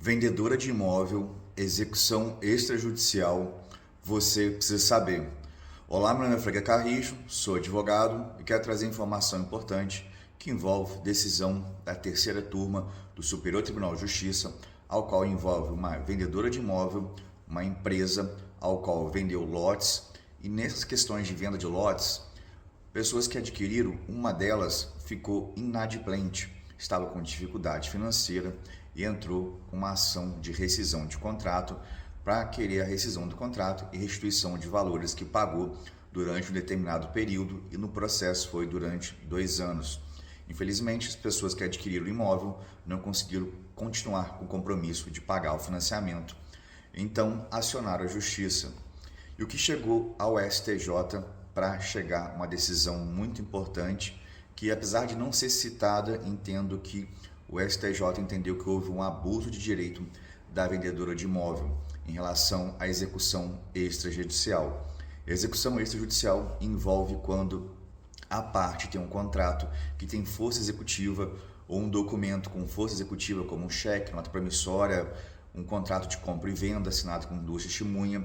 Vendedora de imóvel, execução extrajudicial, você precisa saber. Olá, meu nome é Fraga Carrijo, sou advogado e quero trazer informação importante que envolve decisão da terceira turma do Superior Tribunal de Justiça, ao qual envolve uma vendedora de imóvel, uma empresa ao qual vendeu lotes, e nessas questões de venda de lotes, pessoas que adquiriram, uma delas ficou inadimplente, estava com dificuldade financeira e entrou com uma ação de rescisão de contrato para querer a rescisão do contrato e restituição de valores que pagou durante um determinado período, e no processo foi durante 2 anos. Infelizmente, as pessoas que adquiriram o imóvel não conseguiram continuar com o compromisso de pagar o financiamento, então acionaram a justiça. E o que chegou ao STJ para chegar a uma decisão muito importante, que apesar de não ser citada, entendo que o STJ entendeu que houve um abuso de direito da vendedora de imóvel em relação à execução extrajudicial. Execução extrajudicial envolve quando a parte tem um contrato que tem força executiva ou um documento com força executiva, como um cheque, nota promissória, um contrato de compra e venda assinado com 2 testemunhas,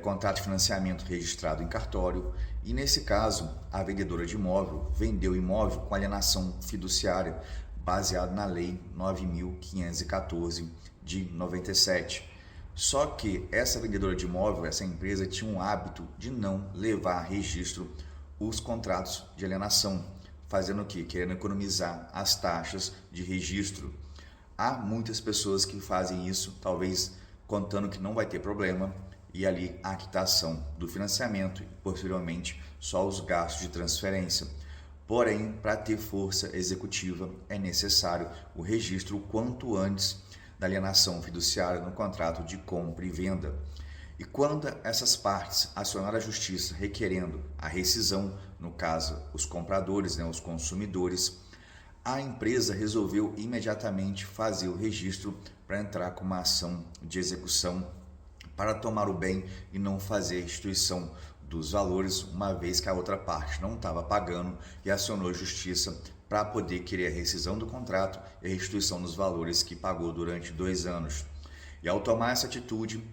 contrato de financiamento registrado em cartório, e nesse caso a vendedora de imóvel vendeu o imóvel com alienação fiduciária baseado na Lei 9.514 de 97. Só que essa vendedora de imóvel, essa empresa, tinha um hábito de não levar a registro os contratos de alienação, fazendo o quê? Querendo economizar as taxas de registro. Há muitas pessoas que fazem isso, talvez contando que não vai ter problema, e ali a quitação do financiamento e posteriormente só os gastos de transferência. Porém, para ter força executiva é necessário o registro o quanto antes da alienação fiduciária no contrato de compra e venda. E quando essas partes acionaram a justiça requerendo a rescisão, no caso os compradores, os consumidores, a empresa resolveu imediatamente fazer o registro para entrar com uma ação de execução para tomar o bem e não fazer restituição dos valores, uma vez que a outra parte não estava pagando, e acionou a justiça para poder querer a rescisão do contrato e a restituição dos valores que pagou durante 2 anos. E ao tomar essa atitude,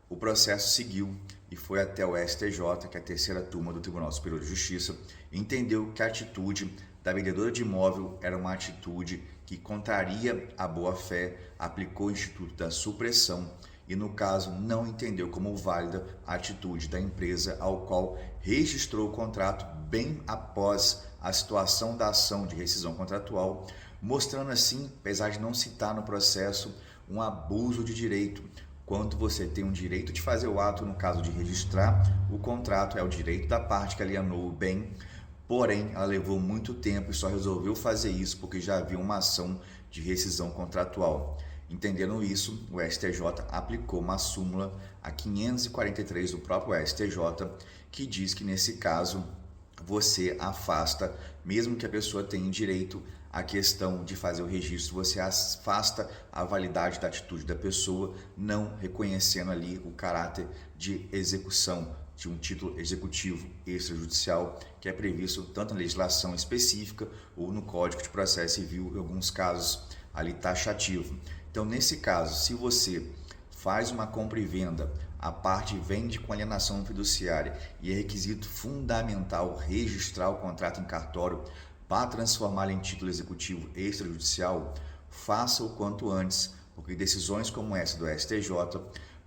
o processo seguiu e foi até o STJ, que é a terceira turma do Tribunal Superior de Justiça, e entendeu que a atitude da vendedora de imóvel era uma atitude que contraria a boa-fé, aplicou o Instituto da Supressão e, no caso, não entendeu como válida a atitude da empresa, ao qual registrou o contrato bem após a situação da ação de rescisão contratual, mostrando assim, apesar de não citar no processo, um abuso de direito. Quando você tem um direito de fazer o ato, no caso de registrar o contrato, é o direito da parte que alienou o bem, porém ela levou muito tempo e só resolveu fazer isso porque já havia uma ação de rescisão contratual. Entendendo isso, o STJ aplicou uma súmula, a 543 do próprio STJ, que diz que nesse caso você afasta, mesmo que a pessoa tenha direito à questão de fazer o registro, você afasta a validade da atitude da pessoa, não reconhecendo ali o caráter de execução de um título executivo extrajudicial, que é previsto tanto na legislação específica ou no Código de Processo Civil, em alguns casos ali taxativo. Então, nesse caso, se você faz uma compra e venda, a parte vende com alienação fiduciária e é requisito fundamental registrar o contrato em cartório para transformá-lo em título executivo extrajudicial, faça o quanto antes, porque decisões como essa do STJ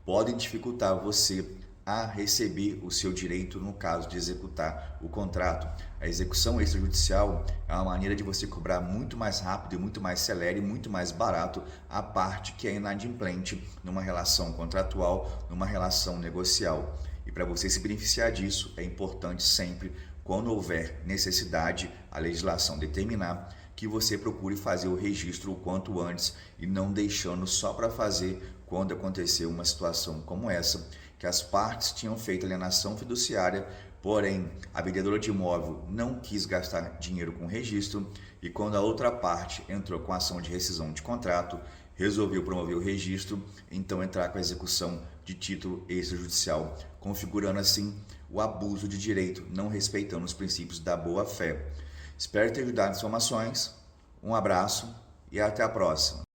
podem dificultar você a receber o seu direito no caso de executar o contrato. A execução extrajudicial é uma maneira de você cobrar muito mais rápido, muito mais celere e muito mais barato a parte que é inadimplente numa relação contratual, numa relação negocial. E para você se beneficiar disso, é importante sempre, quando houver necessidade, a legislação determinar, que você procure fazer o registro o quanto antes e não deixando só para fazer quando aconteceu uma situação como essa, que as partes tinham feito alienação fiduciária, porém a vendedora de imóvel não quis gastar dinheiro com registro, e quando a outra parte entrou com ação de rescisão de contrato, resolveu promover o registro, então entrar com a execução de título extrajudicial, configurando assim o abuso de direito, não respeitando os princípios da boa-fé. Espero ter ajudado as informações, um abraço e até a próxima.